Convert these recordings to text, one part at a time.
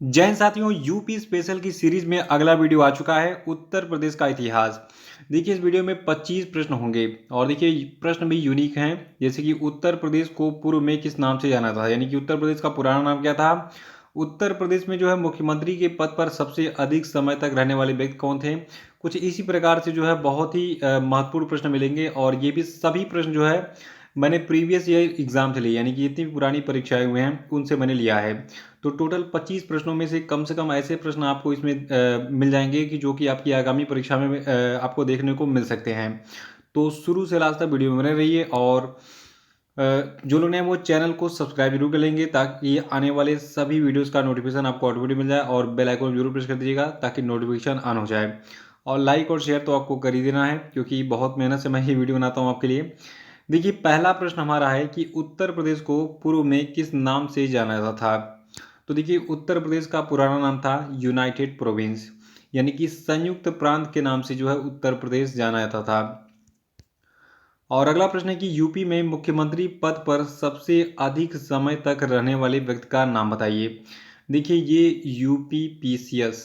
जैन साथियों, UP special की series में अगला वीडियो आ चुका है उत्तर प्रदेश का इतिहास। देखिए, इस वीडियो में 25 प्रश्न होंगे और देखिए प्रश्न भी यूनिक हैं। जैसे कि उत्तर प्रदेश को पूर्व में किस नाम से जाना था, यानी कि उत्तर प्रदेश का पुराना नाम क्या था। उत्तर प्रदेश में जो है मुख्यमंत्री के पद पर सबसे अधिक समय तक रहने वाले व्यक्ति कौन थे। कुछ इसी प्रकार से जो है बहुत ही महत्वपूर्ण प्रश्न मिलेंगे और ये भी सभी प्रश्न जो है मैंने प्रीवियस ईयर एग्जाम से लिए, यानी कि जितनी भी पुरानी परीक्षाएं हुए हैं उनसे मैंने लिया है। तो टोटल 25 प्रश्नों में से कम ऐसे प्रश्न आपको इसमें मिल जाएंगे कि जो कि आपकी आगामी परीक्षा में आपको देखने को मिल सकते हैं। तो शुरू से लास्ट तक वीडियो में बने रहिए और जो लोग हैं वो चैनल को सब्सक्राइब जरूर कर लेंगे ताकि आने वाले सभी वीडियोस का नोटिफिकेशन आपको ऑटोमेटिक मिल जाए और बेल आइकन जरूर प्रेस कर दीजिएगा ताकि नोटिफिकेशन ऑन हो जाए। और लाइक और शेयर तो आपको कर ही देना है क्योंकि बहुत मेहनत से मैं ये वीडियो बनाता हूँ आपके लिए। देखिए, पहला प्रश्न हमारा है कि उत्तर प्रदेश को पूर्व में किस नाम से जाना जाता था। तो देखिए, उत्तर प्रदेश का पुराना नाम था यूनाइटेड प्रोविंस, यानी कि संयुक्त प्रांत के नाम से जो है उत्तर प्रदेश जाना जाता था। और अगला प्रश्न है कि यूपी में मुख्यमंत्री पद पर सबसे अधिक समय तक रहने वाले व्यक्ति का नाम बताइए। देखिए, ये यूपी पीसीएस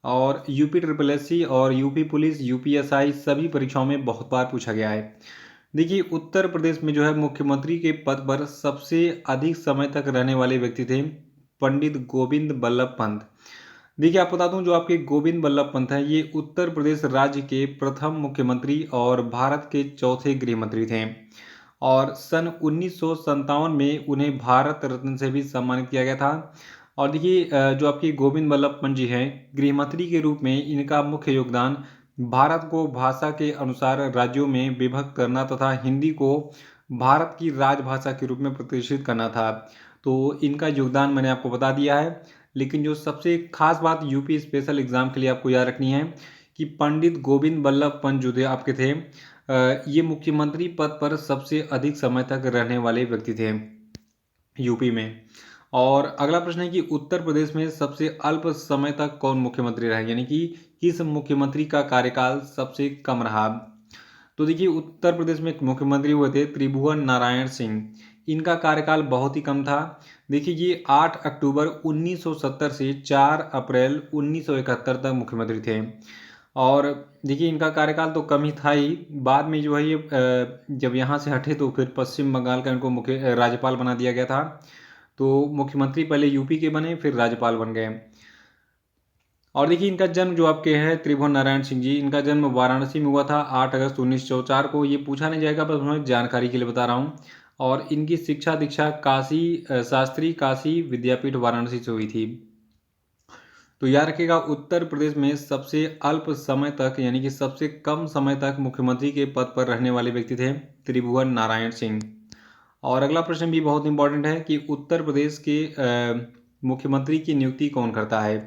और यूपी ट्रिपल एससी और यूपी पुलिस यूपीएसआई सभी परीक्षाओं में बहुत बार पूछा गया है। देखिए, उत्तर प्रदेश में जो है मुख्यमंत्री के पद पर सबसे अधिक समय तक रहने वाले व्यक्ति थे पंडित गोविंद बल्लभ पंत। देखिए, आप बता दूं, जो आपके गोविंद बल्लभ पंत हैं ये उत्तर प्रदेश राज्य के प्रथम मुख्यमंत्री और भारत के चौथे गृह मंत्री थे। और सन 1957 में उन्हें भारत रत्न से भी सम्मानित किया गया था। और देखिए, जो आपके गोविंद बल्लभ पंत जी हैं गृह मंत्री के रूप में इनका मुख्य योगदान भारत को भाषा के अनुसार राज्यों में विभक्त करना तथा हिंदी को भारत की राजभाषा के रूप में प्रतिष्ठित करना था। तो इनका योगदान मैंने आपको बता दिया है। लेकिन जो सबसे खास बात यूपी स्पेशल एग्जाम के लिए आपको याद रखनी है कि पंडित गोविंद बल्लभ पंत जो थे आपके थे, ये मुख्यमंत्री पद पर सबसे अधिक समय तक रहने वाले व्यक्ति थे यूपी में। और अगला प्रश्न है कि उत्तर प्रदेश में सबसे अल्प समय तक कौन मुख्यमंत्री रहा, यानी कि किस मुख्यमंत्री का कार्यकाल सबसे कम रहा। तो देखिए, उत्तर प्रदेश में एक मुख्यमंत्री हुए थे त्रिभुवन नारायण सिंह। इनका कार्यकाल बहुत ही कम था। देखिए, ये 8 अक्टूबर 1970 से 4 अप्रैल 1971 तक मुख्यमंत्री थे। और देखिए, इनका कार्यकाल तो कम ही था ही। बाद में जो है ये जब यहाँ से हटे तो फिर पश्चिम बंगाल का इनको मुख्य राज्यपाल बना दिया गया था। तो मुख्यमंत्री पहले यूपी के बने फिर राज्यपाल बन गए। और देखिए, इनका जन्म जो आपके हैं त्रिभुवन नारायण सिंह जी, इनका जन्म वाराणसी में हुआ था 8 अगस्त 1904 को। ये पूछा नहीं जाएगा, बस मैं जानकारी के लिए बता रहा हूँ। और इनकी शिक्षा दीक्षा काशी शास्त्री काशी विद्यापीठ वाराणसी से हुई थी। तो याद रखिएगा, उत्तर प्रदेश में सबसे अल्प समय तक यानी कि सबसे कम समय तक मुख्यमंत्री के पद पर रहने वाले व्यक्ति थे त्रिभुवन नारायण सिंह। और अगला प्रश्न भी बहुत इंपॉर्टेंट है कि उत्तर प्रदेश के मुख्यमंत्री की नियुक्ति कौन करता है।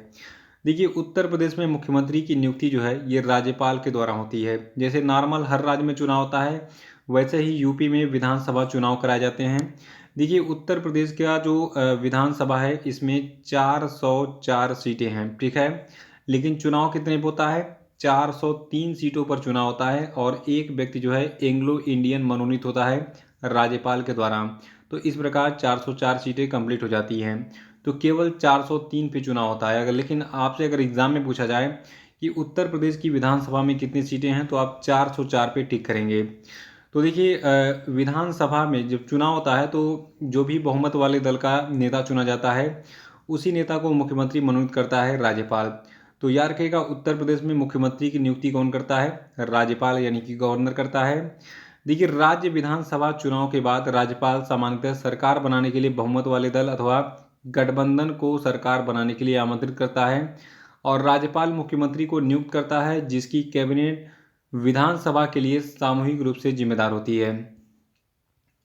देखिए, उत्तर प्रदेश में मुख्यमंत्री की नियुक्ति जो है ये राज्यपाल के द्वारा होती है। जैसे नॉर्मल हर राज्य में चुनाव होता है वैसे ही यूपी में विधानसभा चुनाव कराए जाते हैं। देखिए, उत्तर प्रदेश का जो विधानसभा है इसमें 404 सीटें हैं, ठीक है। लेकिन चुनाव कितने पे होता है, 403 सीटों पर चुनाव होता है और एक व्यक्ति जो है एंग्लो इंडियन मनोनीत होता है राज्यपाल के द्वारा। तो इस प्रकार 404 सीटें कंप्लीट हो जाती हैं। तो केवल 403 पे चुनाव होता है। अगर लेकिन आपसे अगर एग्जाम में पूछा जाए कि उत्तर प्रदेश की विधानसभा में कितनी सीटें हैं तो आप 404 पे टिक करेंगे। तो देखिए, विधानसभा में जब चुनाव होता है तो जो भी बहुमत वाले दल का नेता चुना जाता है उसी नेता को मुख्यमंत्री मनोनीत करता है राज्यपाल। तो याद रखिएगा, उत्तर प्रदेश में मुख्यमंत्री की नियुक्ति कौन करता है, राज्यपाल यानी कि गवर्नर करता है। देखिए, राज्य विधानसभा चुनाव के बाद राज्यपाल सामान्यतः सरकार बनाने के लिए बहुमत वाले दल अथवा गठबंधन को सरकार बनाने के लिए आमंत्रित करता है और राज्यपाल मुख्यमंत्री को नियुक्त करता है जिसकी कैबिनेट विधानसभा के लिए सामूहिक रूप से जिम्मेदार होती है।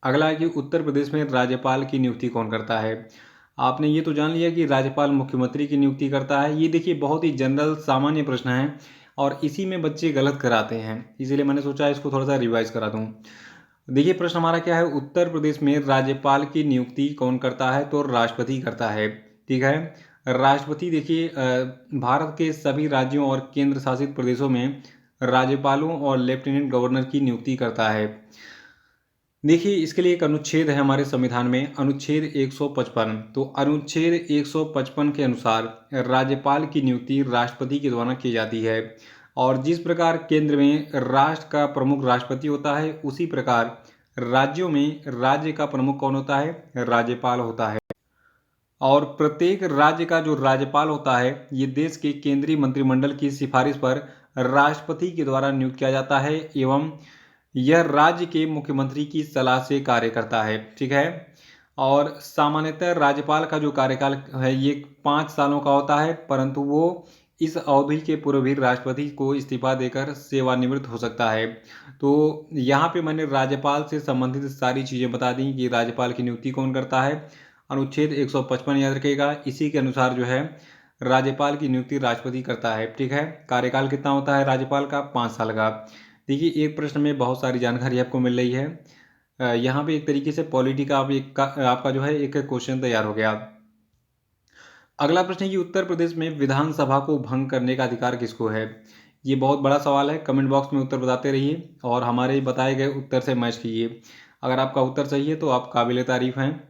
अगला है कि उत्तर प्रदेश में राज्यपाल की नियुक्ति कौन करता है। आपने ये तो जान लिया कि राज्यपाल मुख्यमंत्री की नियुक्ति करता है। ये देखिए बहुत ही जनरल सामान्य प्रश्न है और इसी में बच्चे गलत कराते हैं, इसीलिए मैंने सोचा इसको थोड़ा सा रिवाइज करा दूं। देखिए, प्रश्न हमारा क्या है, उत्तर प्रदेश में राज्यपाल की नियुक्ति कौन करता है, तो राष्ट्रपति करता है, ठीक है। राष्ट्रपति देखिए, भारत के सभी राज्यों और केंद्र शासित प्रदेशों में राज्यपालों और लेफ्टिनेंट गवर्नर की नियुक्ति करता है। देखिए, इसके लिए एक अनुच्छेद है हमारे संविधान में, अनुच्छेद 155। तो अनुच्छेद 155 के अनुसार राज्यपाल की नियुक्ति राष्ट्रपति के द्वारा की जाती है। और जिस प्रकार केंद्र में राष्ट्र का प्रमुख राष्ट्रपति होता है, उसी प्रकार राज्यों में राज्य का प्रमुख कौन होता है? राज्यपाल होता है। और प्रत्येक राज्य का जो राज्यपाल होता है, ये देश के केंद्रीय मंत्रिमंडल की सिफारिश पर राष्ट्रपति के द्वारा नियुक्त किया जाता है एवं यह राज्य के मुख्यमंत्री की सलाह से कार्य करता है। ठीक है। और सामान्यतः राज्यपाल का जो कार्यकाल है ये 5 सालों का होता है, परंतु वो इस अवधि के पूर्व भी राष्ट्रपति को इस्तीफा देकर सेवानिवृत्त हो सकता है। तो यहाँ पे मैंने राज्यपाल से संबंधित सारी चीज़ें बता दी कि राज्यपाल की नियुक्ति कौन करता है। अनुच्छेद 155 याद रखिएगा, इसी के अनुसार जो है राज्यपाल की नियुक्ति राष्ट्रपति करता है। ठीक है। कार्यकाल कितना होता है राज्यपाल का? 5 साल का। देखिए, एक प्रश्न में बहुत सारी जानकारी आपको मिल रही है। यहाँ पे एक तरीके से पॉलिटी का आपका जो है एक क्वेश्चन तैयार हो गया। अगला प्रश्न है कि उत्तर प्रदेश में विधानसभा को भंग करने का अधिकार किसको है? ये बहुत बड़ा सवाल है। कमेंट बॉक्स में उत्तर बताते रहिए और हमारे बताए गए उत्तर से मैच कीजिए। अगर आपका उत्तर सही है तो आप काबिल तारीफ हैं,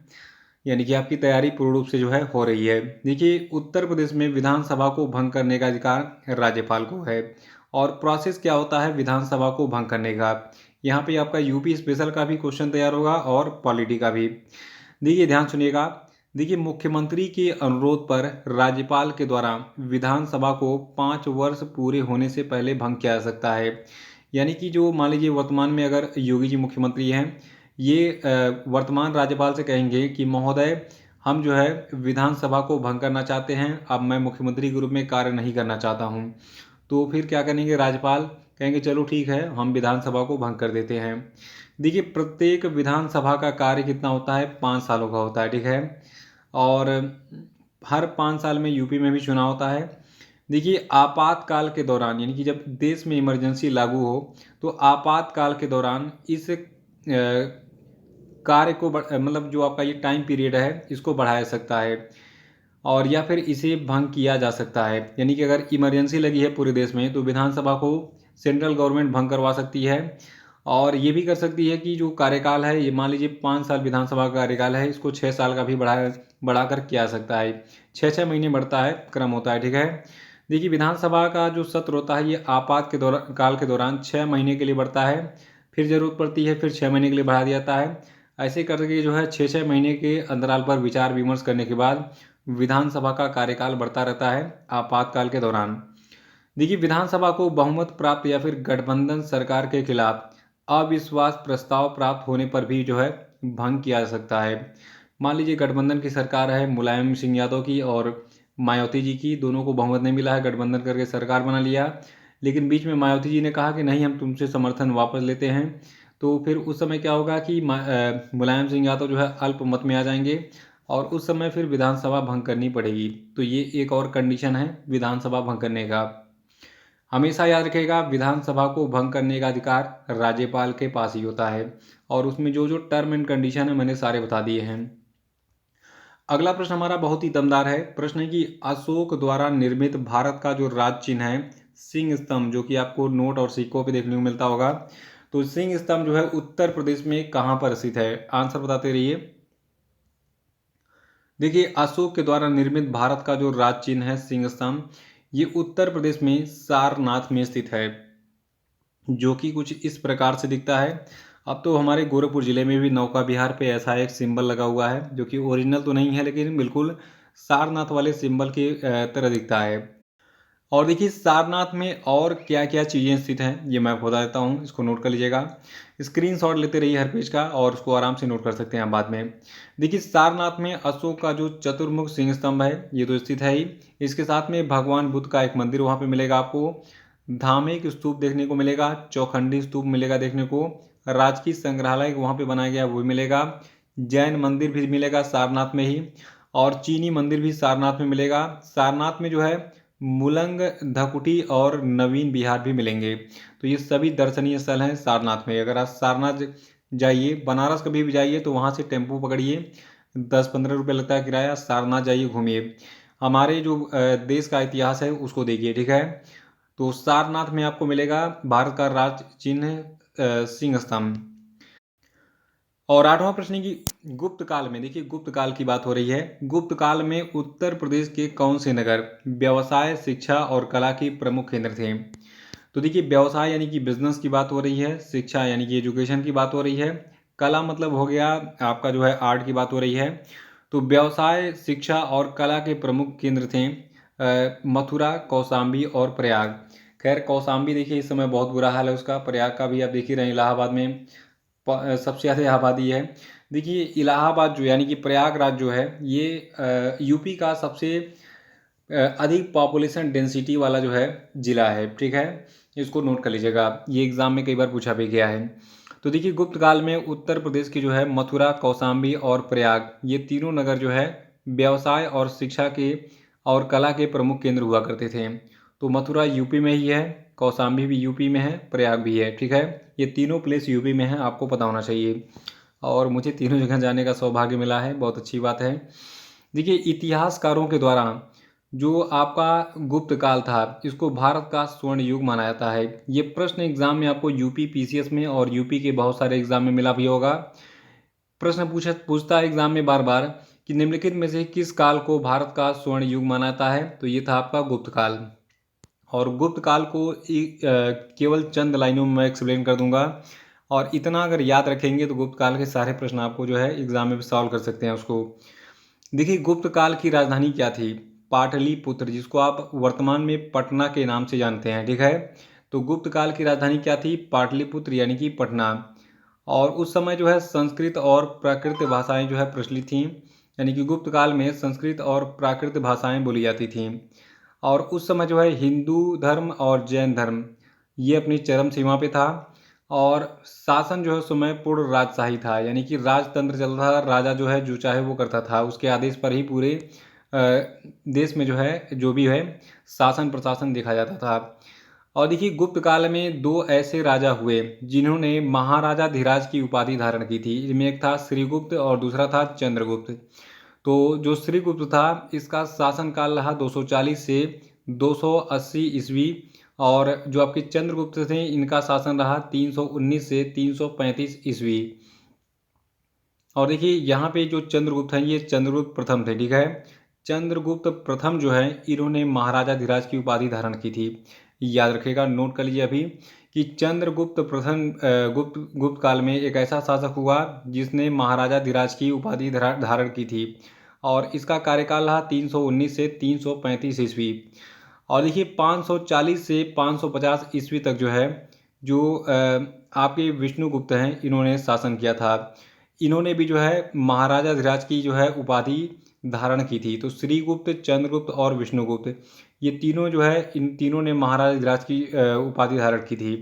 यानी कि आपकी तैयारी पूर्ण रूप से जो है हो रही है। देखिए, उत्तर प्रदेश में विधानसभा को भंग करने का अधिकार राज्यपाल को है। और प्रोसेस क्या होता है विधानसभा को भंग करने का? यहाँ पे आपका यूपी स्पेशल का भी क्वेश्चन तैयार होगा और पॉलिटी का भी। देखिए, ध्यान सुनिएगा। देखिए, मुख्यमंत्री के अनुरोध पर राज्यपाल के द्वारा विधानसभा को 5 वर्ष पूरे होने से पहले भंग किया जा सकता है। यानी कि जो मान लीजिए वर्तमान में अगर योगी जी मुख्यमंत्री हैं, ये वर्तमान राज्यपाल से कहेंगे कि महोदय, हम जो है विधानसभा को भंग करना चाहते हैं, अब मैं मुख्यमंत्री के रूप में कार्य नहीं करना चाहता हूँ। तो फिर क्या करेंगे राज्यपाल? कहेंगे चलो ठीक है, हम विधानसभा को भंग कर देते हैं। देखिए, प्रत्येक विधानसभा का कार्य कितना होता है? 5 सालों का होता है। ठीक है। और हर 5 साल में यूपी में भी चुनाव होता है। देखिए, आपातकाल के दौरान, यानी कि जब देश में इमरजेंसी लागू हो, तो आपातकाल के दौरान इस कार्य को मतलब जो आपका ये टाइम पीरियड है इसको बढ़ाया जा सकता है और या फिर इसे भंग किया जा सकता है। यानी कि अगर इमरजेंसी लगी है पूरे देश में तो विधानसभा को सेंट्रल गवर्नमेंट भंग करवा सकती है। और ये भी कर सकती है कि जो कार्यकाल है, ये मान लीजिए 5 साल विधानसभा का कार्यकाल है, इसको 6 साल का भी बढ़ाकर किया जा सकता है। 6-6 महीने बढ़ता है, क्रम होता है। ठीक है। देखिए, विधानसभा का जो सत्र होता है ये आपात के दौरान काल के दौरान 6 महीने के लिए बढ़ता है, फिर जरूरत पड़ती है फिर 6 महीने के लिए बढ़ा दिया जाता है। ऐसे करके जो है 6-6 महीने के अंतराल पर विचार विमर्श करने के बाद विधानसभा का कार्यकाल बढ़ता रहता है आपातकाल के दौरान। देखिए, विधानसभा को बहुमत प्राप्त या फिर गठबंधन सरकार के खिलाफ अविश्वास प्रस्ताव प्राप्त होने पर भी जो है भंग किया जा सकता है। मान लीजिए गठबंधन की सरकार है मुलायम सिंह यादव की और मायावती जी की, दोनों को बहुमत नहीं मिला है, गठबंधन करके सरकार बना लिया, लेकिन बीच में मायावती जी ने कहा कि नहीं, हम तुमसे समर्थन वापस लेते हैं। तो फिर उस समय क्या होगा कि मुलायम सिंह यादव जो है अल्पमत में आ जाएंगे और उस समय फिर विधानसभा भंग करनी पड़ेगी। तो ये एक और कंडीशन है विधानसभा भंग करने का। हमेशा याद रखिएगा, विधानसभा को भंग करने का अधिकार राज्यपाल के पास ही होता है और उसमें जो जो टर्म एंड कंडीशन है मैंने सारे बता दिए हैं। अगला प्रश्न हमारा बहुत ही दमदार है। प्रश्न है कि अशोक द्वारा निर्मित भारत का जो राज चिन्ह है सिंह स्तंभ, जो कि आपको नोट और सिक्कों पे देखने को मिलता होगा, तो सिंह स्तंभ जो है उत्तर प्रदेश में कहाँ पर स्थित है? आंसर बताते रहिए। देखिए, अशोक के द्वारा निर्मित भारत का जो राज चिन्ह है सिंह स्तंभ, ये उत्तर प्रदेश में सारनाथ में स्थित है, जो कि कुछ इस प्रकार से दिखता है। अब तो हमारे गोरखपुर जिले में भी नौका विहार पे ऐसा एक सिंबल लगा हुआ है, जो कि ओरिजिनल तो नहीं है लेकिन बिल्कुल सारनाथ वाले सिंबल की तरह दिखता है। और देखिए, सारनाथ में और क्या क्या चीज़ें स्थित हैं ये मैं बता देता हूँ, इसको नोट कर लीजिएगा। स्क्रीनशॉट लेते रहिए हर पेज का और उसको आराम से नोट कर सकते हैं आप बाद में। देखिए, सारनाथ में अशोक का जो चतुर्मुख सिंह स्तंभ है ये तो स्थित है ही, इसके साथ में भगवान बुद्ध का एक मंदिर वहाँ पे मिलेगा आपको, धार्मिक स्तूप देखने को मिलेगा, चौखंडी स्तूप मिलेगा देखने को, राजकीय संग्रहालय वहाँ पे बनाया गया वो मिलेगा, जैन मंदिर भी मिलेगा सारनाथ में ही, और चीनी मंदिर भी सारनाथ में मिलेगा। सारनाथ में जो है मुलंग धकुटी और नवीन विहार भी मिलेंगे। तो ये सभी दर्शनीय स्थल हैं सारनाथ में। अगर आप सारनाथ जाइए, बनारस कभी भी जाइए तो वहाँ से टेम्पो पकड़िए, 10-15 रुपये लगता है किराया, सारनाथ जाइए घूमिए, हमारे जो देश का इतिहास है उसको देखिए। ठीक है। तो सारनाथ में आपको मिलेगा भारत का राज चिन्ह सिंह स्तंभ। और आठवां प्रश्न है कि गुप्त काल में, देखिए गुप्त काल की बात हो रही है, गुप्त काल में उत्तर प्रदेश के कौन से नगर व्यवसाय, शिक्षा और कला के प्रमुख केंद्र थे। तो देखिए व्यवसाय यानी कि बिजनेस की बात हो रही है, शिक्षा यानी कि एजुकेशन की बात हो रही है, कला मतलब हो गया आपका जो है आर्ट की बात हो रही है। तो व्यवसाय, शिक्षा और कला के प्रमुख केंद्र थे मथुरा, कौशाम्बी और प्रयाग। खैर कौशाम्बी देखिए इस समय बहुत बुरा हाल है उसका, प्रयाग का भी आप देख ही रहे हैं, इलाहाबाद में सबसे ज़्यादा आबादी है। देखिए इलाहाबाद जो यानी कि प्रयागराज जो है ये यूपी का सबसे अधिक पॉपुलेशन डेंसिटी वाला जो है ज़िला है, ठीक है, इसको नोट कर लीजिएगा, ये एग्ज़ाम में कई बार पूछा भी गया है। तो देखिए गुप्त काल में उत्तर प्रदेश की जो है मथुरा, कौशाम्बी और प्रयाग, ये तीनों नगर जो है व्यवसाय और शिक्षा के और कला के प्रमुख केंद्र हुआ करते थे। तो मथुरा यूपी में ही है, कौशाम्बी भी यूपी में है, प्रयाग भी है, ठीक है, ये तीनों प्लेस यूपी में है, आपको पता होना चाहिए। और मुझे तीनों जगह जाने का सौभाग्य मिला है, बहुत अच्छी बात है। देखिए इतिहासकारों के द्वारा जो आपका गुप्त काल था इसको भारत का स्वर्ण युग माना जाता है। ये प्रश्न एग्जाम में आपको यूपी पीसीएस में और यूपी के बहुत सारे एग्जाम में मिला भी होगा। प्रश्न पूछता है एग्जाम में बार बार कि निम्नलिखित में से किस काल को भारत का स्वर्ण युग माना जाता है, तो ये था आपका गुप्त काल। और गुप्त काल को केवल चंद लाइनों में मैं एक्सप्लेन कर दूंगा, और इतना अगर याद रखेंगे तो गुप्त काल के सारे प्रश्न आपको जो है एग्जाम में सॉल्व कर सकते हैं उसको। देखिए गुप्त काल की राजधानी क्या थी, पाटलिपुत्र, जिसको आप वर्तमान में पटना के नाम से जानते हैं, ठीक है। तो गुप्त काल की राजधानी क्या थी, पाटलिपुत्र यानी कि पटना। और उस समय जो है संस्कृत और प्राकृत भाषाएं जो है प्रचलित थीं, यानी कि गुप्त काल में संस्कृत और प्राकृत भाषाएं बोली जाती थीं। और उस समय जो है हिंदू धर्म और जैन धर्म ये अपनी चरम सीमा पे था। और शासन जो है उस समय पूर्ण राजशाही था, यानी कि राजतंत्र चल रहा था, राजा जो है जो चाहे वो करता था, उसके आदेश पर ही पूरे देश में जो है जो भी है शासन प्रशासन देखा जाता था। और देखिए गुप्त काल में दो ऐसे राजा हुए जिन्होंने महाराजा धीराज की उपाधि धारण की थी, इनमें एक था श्रीगुप्त और दूसरा था चंद्रगुप्त। तो जो श्रीगुप्त था इसका शासनकाल रहा 240 से 280 ईस्वी, और जो आपके चंद्रगुप्त थे इनका शासन रहा 319 से 335 ईस्वी। और देखिए यहाँ पे जो चंद्रगुप्त हैं ये चंद्रगुप्त प्रथम थे, ठीक है। चंद्रगुप्त प्रथम जो है इन्होंने महाराजा धीराज की उपाधि धारण की थी, याद रखिएगा, नोट कर लीजिए अभी कि चंद्रगुप्त प्रथम गुप्त काल में एक ऐसा शासक हुआ जिसने महाराजा धीराज की उपाधि धारण की थी, और इसका कार्यकाल रहा 319 से 335 ईस्वी। और देखिए 540 से 550 ईस्वी तक जो है जो आपके विष्णुगुप्त हैं इन्होंने शासन किया था। इन्होंने भी जो है महाराजा धीराज की जो है उपाधि धारण की थी। तो श्रीगुप्त, चंद्रगुप्त और विष्णुगुप्त ये तीनों जो है इन तीनों ने महाराजा धीराज की उपाधि धारण की थी।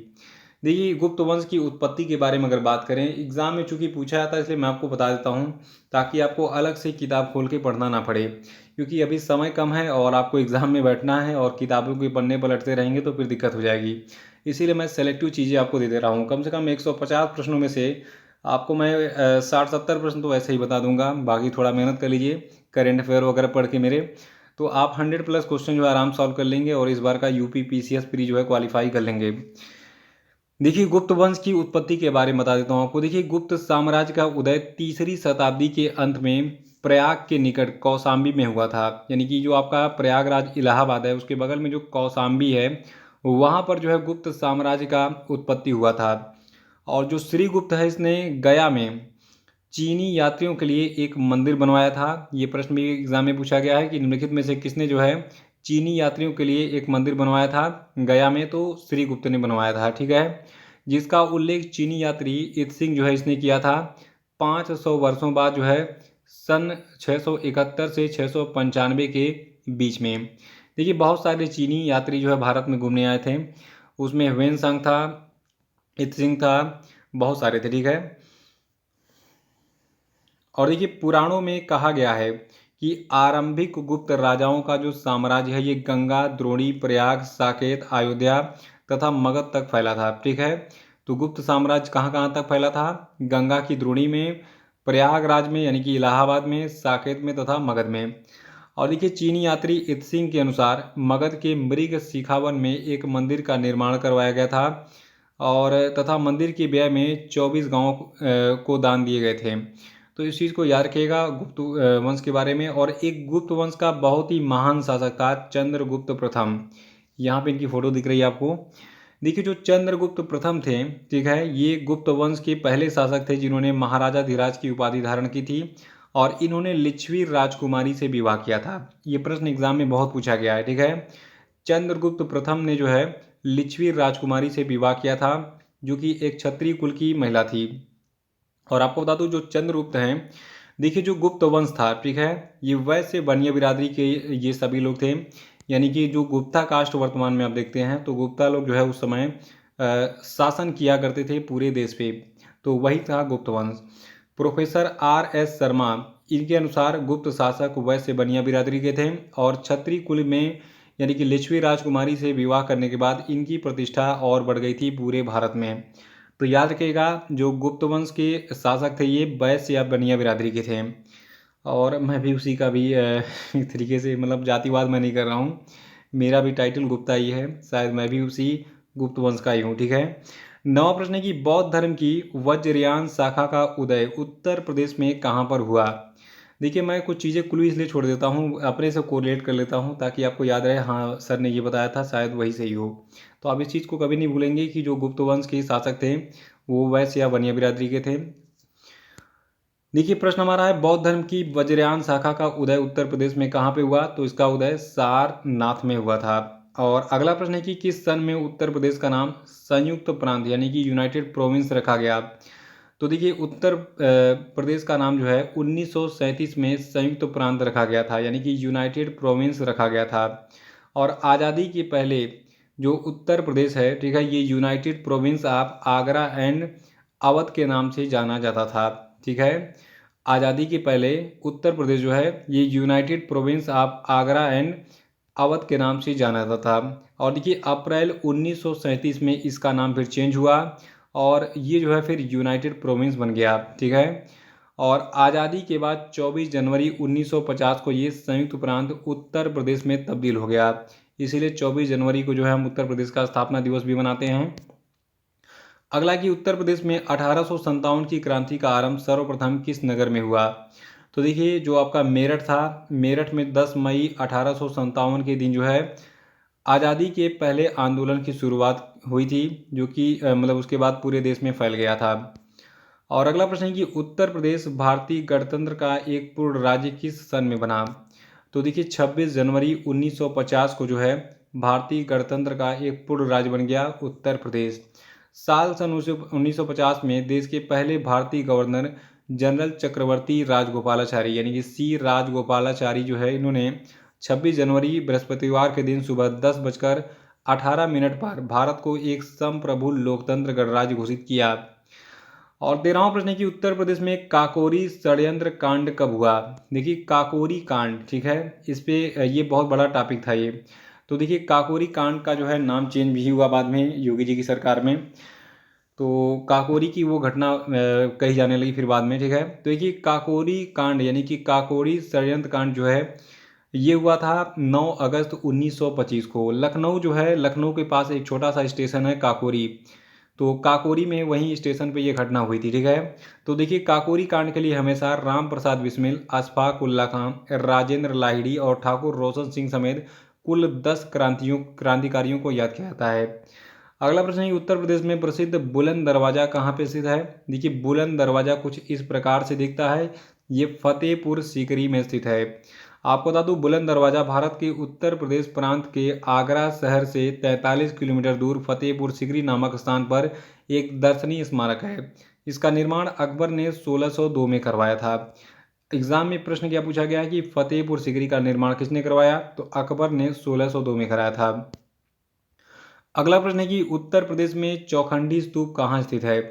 देखिए गुप्त वंश की उत्पत्ति के बारे में अगर बात करें, एग्जाम में चूंकि पूछा जाता है इसलिए मैं आपको बता देता हूँ ताकि आपको अलग से किताब खोल के पढ़ना ना पड़े, क्योंकि अभी समय कम है और आपको एग्जाम में बैठना है और किताबों के पन्ने पलटते रहेंगे तो फिर दिक्कत हो जाएगी। इसीलिए मैं सेलेक्टिव चीज़ें आपको दे दे रहा हूँ। कम से कम 150 प्रश्नों में से आपको मैं 60-70 प्रश्न तो ऐसे ही बता दूंगा, बाकी थोड़ा मेहनत कर लीजिए करेंट अफेयर वगैरह पढ़ के मेरे, तो आप 100+ क्वेश्चन जो है आराम सॉल्व कर लेंगे और इस बार का यूपी पीसीएस प्री जो है क्वालिफाई कर लेंगे। देखिए गुप्त वंश की उत्पत्ति के बारे में बता देता हूँ आपको। देखिए गुप्त साम्राज्य का उदय 3री शताब्दी के अंत में प्रयाग के निकट कौशाम्बी में हुआ था, यानी कि जो आपका प्रयागराज इलाहाबाद है उसके बगल में जो कौशाम्बी है वहाँ पर जो है गुप्त साम्राज्य का उत्पत्ति हुआ था। और जो श्रीगुप्त है इसने गया में चीनी यात्रियों के लिए एक मंदिर बनवाया था। ये प्रश्न भी एग्जाम में पूछा गया है कि निम्नलिखित में से किसने जो है चीनी यात्रियों के लिए एक मंदिर बनवाया था गया में, तो श्रीगुप्त ने बनवाया था, ठीक है, जिसका उल्लेख चीनी यात्री इत्सिंग जो है इसने किया था 500 वर्षों बाद जो है सन 671 से 695 के बीच में। देखिए बहुत सारे चीनी यात्री जो है भारत में घूमने आए थे, उसमें ह्वेनसांग था, इत्सिंग था, बहुत सारे थे, ठीक है। और देखिए पुराणों में कहा गया है कि आरंभिक गुप्त राजाओं का जो साम्राज्य है ये गंगा, द्रोणी, प्रयाग, साकेत, अयोध्या तथा मगध तक फैला था, ठीक है। तो गुप्त साम्राज्य कहाँ कहाँ तक फैला था, गंगा की द्रोणी में, प्रयागराज में यानी कि इलाहाबाद में, साकेत में तथा मगध में। और देखिए चीनी यात्री इत्सिंग के अनुसार मगध के मृग शिखावन में एक मंदिर का निर्माण करवाया गया था, और तथा मंदिर के व्यय में 24 गाँव को दान दिए गए थे। तो इस चीज़ को याद रखिएगा गुप्त वंश के बारे में। और एक गुप्त वंश का बहुत ही महान शासक था चंद्रगुप्त प्रथम। यहाँ पे इनकी फोटो दिख रही है आपको। देखिए जो चंद्रगुप्त प्रथम थे, ठीक है, ये गुप्त वंश के पहले शासक थे जिन्होंने महाराजा धीराज की उपाधि धारण की थी और इन्होंने लिच्छवी राजकुमारी से विवाह किया था। ये प्रश्न एग्जाम में बहुत पूछा गया है, ठीक है। चंद्रगुप्त प्रथम ने जो है लिच्छवी राजकुमारी से विवाह किया था, जो कि एक क्षत्रिय कुल की महिला थी। और आपको बता दूं जो चंद्रगुप्त हैं, देखिए जो गुप्त वंश था, ठीक है, ये वैश्य बनिया बिरादरी के ये सभी लोग थे। यानी कि जो गुप्ता कास्ट वर्तमान में आप देखते हैं तो गुप्ता लोग जो है उस समय शासन किया करते थे पूरे देश पे, तो वही था गुप्त वंश। Professor R.S. शर्मा इनके अनुसार गुप्त शासक वैश्य बनिया बिरादरी के थे और क्षत्रिय कुल में यानी कि लिच्छवी राजकुमारी से विवाह करने के बाद इनकी प्रतिष्ठा और बढ़ गई थी पूरे भारत में। तो याद रखिएगा जो गुप्त वंश के शासक थे ये वैश्य या बनिया बिरादरी के थे। और मैं भी उसी का भी एक तरीके से मतलब जातिवाद मैं नहीं कर रहा हूँ, मेरा भी टाइटल गुप्ता ही है, शायद मैं भी उसी गुप्त वंश का ही हूँ, ठीक है। नवा प्रश्न है कि बौद्ध धर्म की वज्रयान शाखा का उदय उत्तर प्रदेश में कहाँ पर हुआ। देखिए मैं कुछ चीज़ें क्लू इसलिए छोड़ देता हूँ, अपने से कोरिलेट कर लेता हूँ ताकि आपको याद रहे, हाँ सर ने ये बताया था, शायद वही सही हो। तो आप इस चीज़ को कभी नहीं भूलेंगे कि जो गुप्त वंश के शासक थे वो वैश्य या बनिया बिरादरी के थे। देखिए प्रश्न हमारा है बौद्ध धर्म की वज्रयान शाखा का उदय उत्तर प्रदेश में कहाँ पे हुआ, तो इसका उदय सारनाथ में हुआ था। और अगला प्रश्न है कि किस सन में उत्तर प्रदेश का नाम संयुक्त प्रांत यानी कि यूनाइटेड प्रोविंस रखा गया। तो देखिए उत्तर प्रदेश का नाम जो है 1937 में संयुक्त प्रांत रखा गया था, यानी कि यूनाइटेड प्रोविंस रखा गया था। और आज़ादी के पहले जो उत्तर प्रदेश है, ठीक है, ये United province of Agra and Awadh के नाम से जाना जाता था, ठीक है। आज़ादी के पहले उत्तर प्रदेश जो है ये United province of Agra and Awadh के नाम से जाना जाता था। और देखिए अप्रैल 1937 में इसका नाम फिर चेंज हुआ और ये जो है फिर यूनाइटेड प्रोविंस बन गया, ठीक है। और आज़ादी के बाद 24 जनवरी 1950 को ये संयुक्त प्रांत उत्तर प्रदेश में तब्दील हो गया। इसीलिए 24 जनवरी को जो है हम उत्तर प्रदेश का स्थापना दिवस भी मनाते हैं। अगला कि उत्तर प्रदेश में 1857 की क्रांति का आरंभ सर्वप्रथम किस नगर में हुआ। तो देखिए जो आपका मेरठ था, मेरठ में 10 मई 1857 के दिन जो है आज़ादी के पहले आंदोलन की शुरुआत हुई थी, जो कि मतलब उसके बाद पूरे देश में फैल गया था। और अगला प्रश्न है कि उत्तर प्रदेश भारतीय गणतंत्र का एक पूर्ण राज्य किस सन में बना। तो देखिए 26 जनवरी 1950 को जो है भारतीय गणतंत्र का एक पूर्ण राज्य बन गया उत्तर प्रदेश। साल सन 1950 में देश के पहले भारतीय गवर्नर जनरल चक्रवर्ती राजगोपालाचारी यानी कि C राजगोपालाचारी जो है इन्होंने 26 जनवरी बृहस्पतिवार के दिन सुबह 10:18 पर भारत को एक संप्रभु लोकतंत्र गणराज्य घोषित किया। और 13वां प्रश्न है कि उत्तर प्रदेश में काकोरी षड्यंत्र कांड कब हुआ। देखिए काकोरी कांड, ठीक है, इस पे ये बहुत बड़ा टॉपिक था ये। तो देखिए काकोरी कांड का जो है नाम चेंज भी हुआ बाद में योगी जी की सरकार में। तो काकोरी की वो घटना कही जाने लगी फिर बाद में, ठीक है। तो देखिए काकोरी कांड यानी कि काकोरी षड्यंत्र कांड जो है ये हुआ था 9 अगस्त 1925 को। लखनऊ जो है, लखनऊ के पास एक छोटा सा स्टेशन है काकोरी, तो काकोरी में वहीं स्टेशन पे ये घटना हुई थी, ठीक है। तो देखिए काकोरी कांड के लिए हमेशा राम प्रसाद बिस्मिल, अशफाक उल्ला खां, राजेंद्र लाहिड़ी और ठाकुर रोशन सिंह समेत कुल 10 क्रांतिकारियों को याद किया जाता है। अगला प्रश्न है उत्तर प्रदेश में प्रसिद्ध बुलंद दरवाजा कहाँ पे स्थित है। देखिए बुलंद दरवाजा कुछ इस प्रकार से दिखता है, ये फतेहपुर सीकरी में स्थित है। आपको बता दूं बुलंद दरवाजा भारत के उत्तर प्रदेश प्रांत के आगरा शहर से 43 किलोमीटर दूर फतेहपुर सीकरी नामक स्थान पर एक दर्शनीय स्मारक है। इसका निर्माण अकबर ने 1602 में करवाया था। एग्जाम में प्रश्न क्या पूछा गया कि फतेहपुर सीकरी का निर्माण किसने करवाया, तो अकबर ने 1602 में कराया था। अगला प्रश्न है कि उत्तर प्रदेश में चौखंडी स्तूप कहाँ स्थित है।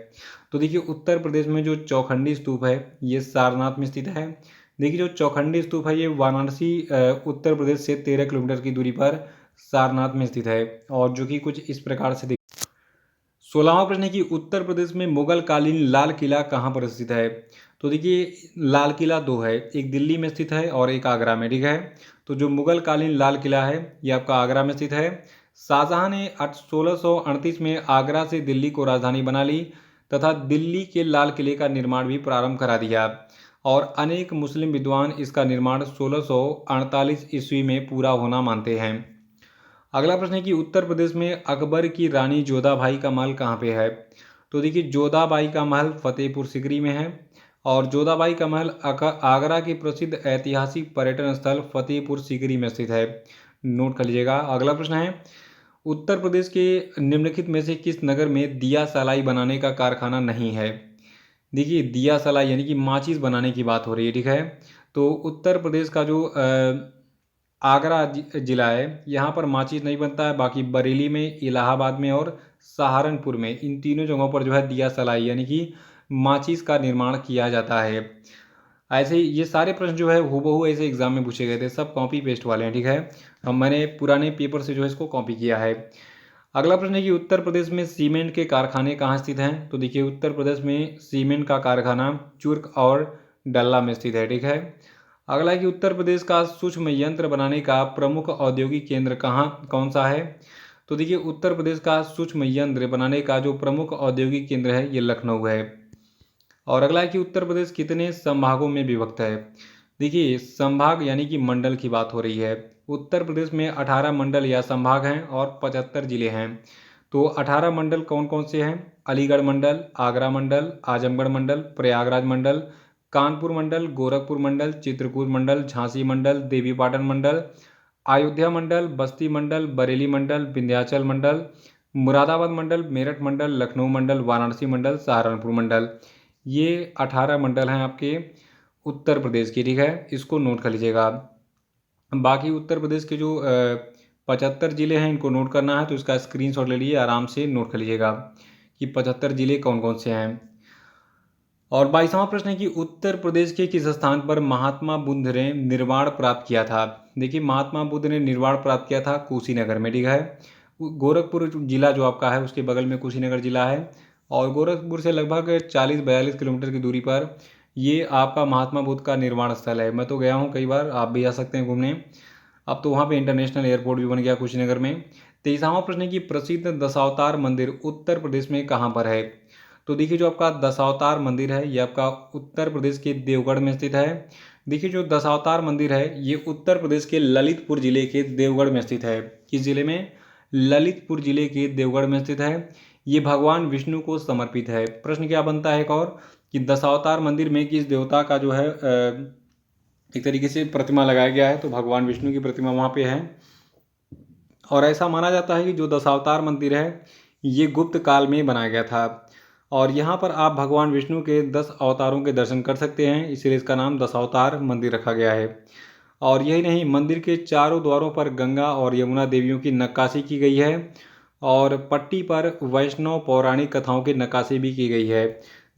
तो देखिए उत्तर प्रदेश में जो चौखंडी स्तूप है ये सारनाथ में स्थित है। देखिए जो चौखंडी स्तूप है ये वाराणसी उत्तर प्रदेश से 13 किलोमीटर की दूरी पर सारनाथ में स्थित है और जो कि कुछ इस प्रकार से 16वां प्रश्न है कि उत्तर प्रदेश में मुगल कालीन लाल किला कहाँ पर स्थित है। तो देखिए लाल किला दो है, एक दिल्ली में स्थित है और एक आगरा में, ठीक है। तो जो मुगल कालीन लाल किला है ये आपका आगरा में स्थित है, शाहजहां ने 1638 में आगरा से दिल्ली को राजधानी बना ली तथा दिल्ली के लाल किले का निर्माण भी प्रारंभ करा दिया और अनेक मुस्लिम विद्वान इसका निर्माण 1648 ईस्वी में पूरा होना मानते हैं। अगला प्रश्न है कि उत्तर प्रदेश में अकबर की रानी जोधाबाई का महल कहाँ पे है? तो देखिए जोधाबाई का महल फतेहपुर सिकरी में है और जोधाबाई का महल आगरा के प्रसिद्ध ऐतिहासिक पर्यटन स्थल फतेहपुर सिकरी में स्थित है। नोट कर लीजिएगा। अगला प्रश्न है उत्तर प्रदेश के निम्नलिखित में से किस नगर में दिया सलाई बनाने का कारखाना नहीं है? देखिए दिया सलाई यानी कि माचिस बनाने की बात हो रही है, ठीक है। तो उत्तर प्रदेश का जो आगरा जिला है यहाँ पर माचिस नहीं बनता है, बाकी बरेली में, इलाहाबाद में और सहारनपुर में, इन तीनों जगहों पर जो है दिया सलाई यानी कि माचिस का निर्माण किया जाता है। ऐसे ही ये सारे प्रश्न जो है हूबहू ऐसे एग्जाम में पूछे गए थे, सब कॉपी पेस्ट वाले हैं, ठीक है। हम मैंने पुराने पेपर से जो है इसको कॉपी किया है। अगला प्रश्न है कि उत्तर प्रदेश में सीमेंट के कारखाने कहाँ स्थित हैं? तो देखिए उत्तर प्रदेश में सीमेंट का कारखाना चुर्क और डल्ला में स्थित है, ठीक है। अगला है कि उत्तर प्रदेश का सूक्ष्म यंत्र बनाने का प्रमुख औद्योगिक केंद्र कौन सा है? तो देखिए उत्तर प्रदेश का सूक्ष्म यंत्र बनाने का जो प्रमुख औद्योगिक केंद्र है ये लखनऊ है। और अगला है कि उत्तर प्रदेश कितने संभागों में विभक्त है? देखिए संभाग यानी कि मंडल की बात हो रही है। उत्तर प्रदेश में 18 मंडल या संभाग हैं और 75 जिले हैं। तो 18 मंडल कौन कौन से हैं? अलीगढ़ मंडल, आगरा मंडल, आजमगढ़ मंडल, प्रयागराज मंडल, कानपुर मंडल, गोरखपुर मंडल, चित्रकूट मंडल, झांसी मंडल, देवीपाटन मंडल, अयोध्या मंडल, बस्ती मंडल, बरेली मंडल, विंध्याचल मंडल, मुरादाबाद मंडल, मेरठ मंडल, लखनऊ मंडल, वाराणसी मंडल, सहारनपुर मंडल। ये 18 मंडल हैं आपके उत्तर प्रदेश के, ठीक है। इसको नोट कर लीजिएगा। बाकी उत्तर प्रदेश के जो 75 जिले हैं इनको नोट करना है, तो इसका स्क्रीनशॉट ले लीजिए, आराम से नोट कर लीजिएगा कि 75 जिले कौन कौन से हैं। और 22वां प्रश्न है कि उत्तर प्रदेश के किस स्थान पर महात्मा बुद्ध ने निर्वाण प्राप्त किया था? देखिए महात्मा बुद्ध ने निर्वाण प्राप्त किया था कुशीनगर में, ठीक है। गोरखपुर जिला जो आपका है उसके बगल में कुशीनगर जिला है और गोरखपुर से लगभग 40-42 किलोमीटर की दूरी पर ये आपका महात्मा बुद्ध का निर्वाण स्थल है। मैं तो गया हूँ कई बार, आप भी आ सकते हैं घूमने। अब तो वहाँ पे इंटरनेशनल एयरपोर्ट भी बन गया कुशीनगर में। 23वां प्रश्न है कि प्रसिद्ध दशावतार मंदिर उत्तर प्रदेश में कहाँ पर है? तो देखिए जो आपका दशावतार मंदिर है ये आपका उत्तर प्रदेश के देवगढ़ में स्थित है। देखिए जो दशावतार मंदिर है ये उत्तर प्रदेश के ललितपुर जिले के देवगढ़ में स्थित है। किस जिले में? ललितपुर जिले के देवगढ़ में स्थित है। ये भगवान विष्णु को समर्पित है। प्रश्न क्या बनता है एक और कि दशावतार मंदिर में किस देवता का जो है एक तरीके से प्रतिमा लगाया गया है? तो भगवान विष्णु की प्रतिमा वहाँ पे है। और ऐसा माना जाता है कि जो दशावतार मंदिर है ये गुप्त काल में बनाया गया था और यहाँ पर आप भगवान विष्णु के 10 अवतारों के दर्शन कर सकते हैं, इसीलिए इसका नाम दशावतार मंदिर रखा गया है। और यही नहीं, मंदिर के चारों द्वारों पर गंगा और यमुना देवियों की नक्काशी की गई है और पट्टी पर वैष्णव पौराणिक कथाओं की नक्काशी भी की गई है।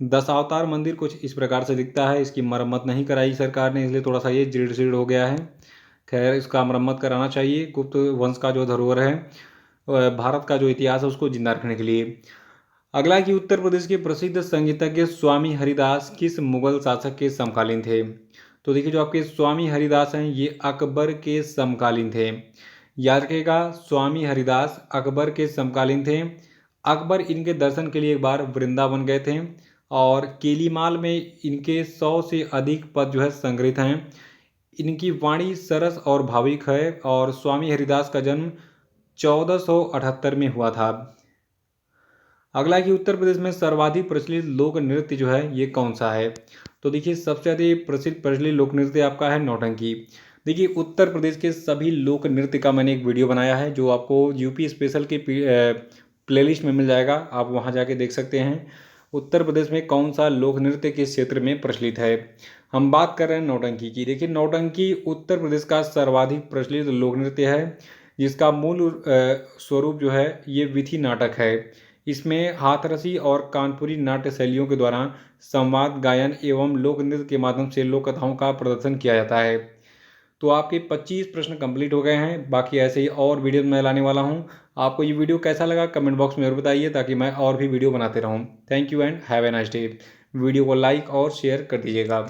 दशावतार मंदिर कुछ इस प्रकार से दिखता है। इसकी मरम्मत नहीं कराई सरकार ने, इसलिए थोड़ा सा ये जीर्ण शीर्ण हो गया है। खैर इसका मरम्मत कराना चाहिए। गुप्त वंश का जो धरोहर है, भारत का जो इतिहास है उसको जिंदा रखने के लिए। अगला कि उत्तर प्रदेश के प्रसिद्ध संगीतज्ञ स्वामी हरिदास किस मुगल शासक के समकालीन थे? तो देखिए जो आपके स्वामी हरिदास हैं ये अकबर के समकालीन थे। याद रखिएगा स्वामी हरिदास अकबर के समकालीन थे। अकबर इनके दर्शन के लिए एक बार वृंदावन गए थे और केलीमाल में इनके 100 से अधिक पद जो है संग्रहित हैं। इनकी वाणी सरस और भाविक है और स्वामी हरिदास का जन्म 1478 में हुआ था। अगला कि उत्तर प्रदेश में सर्वाधिक प्रचलित लोक नृत्य जो है ये कौन सा है? तो देखिए सबसे अधिक प्रचलित लोक नृत्य आपका है नौटंकी। देखिए उत्तर प्रदेश के सभी लोक नृत्य का मैंने एक वीडियो बनाया है जो आपको यूपी स्पेशल के प्लेलिस्ट में मिल जाएगा, आप वहां जाके देख सकते हैं उत्तर प्रदेश में कौन सा लोक नृत्य किस क्षेत्र में प्रचलित है। हम बात कर रहे हैं नौटंकी की। देखिए नौटंकी उत्तर प्रदेश का सर्वाधिक प्रचलित लोक नृत्य है जिसका मूल स्वरूप जो है ये विथी नाटक है। इसमें हाथरसी और कानपुरी नाट्य शैलियों के द्वारा संवाद, गायन एवं लोक नृत्य के माध्यम से लोक कथाओं का प्रदर्शन किया जाता है। तो आपके 25 प्रश्न कंप्लीट हो गए हैं। बाकी ऐसे ही और वीडियो मैं लाने वाला हूं। आपको ये वीडियो कैसा लगा कमेंट बॉक्स में जरूर बताइए ताकि मैं और भी वीडियो बनाते रहूं। Thank you and have a nice day. Video को लाइक और शेयर कर दीजिएगा।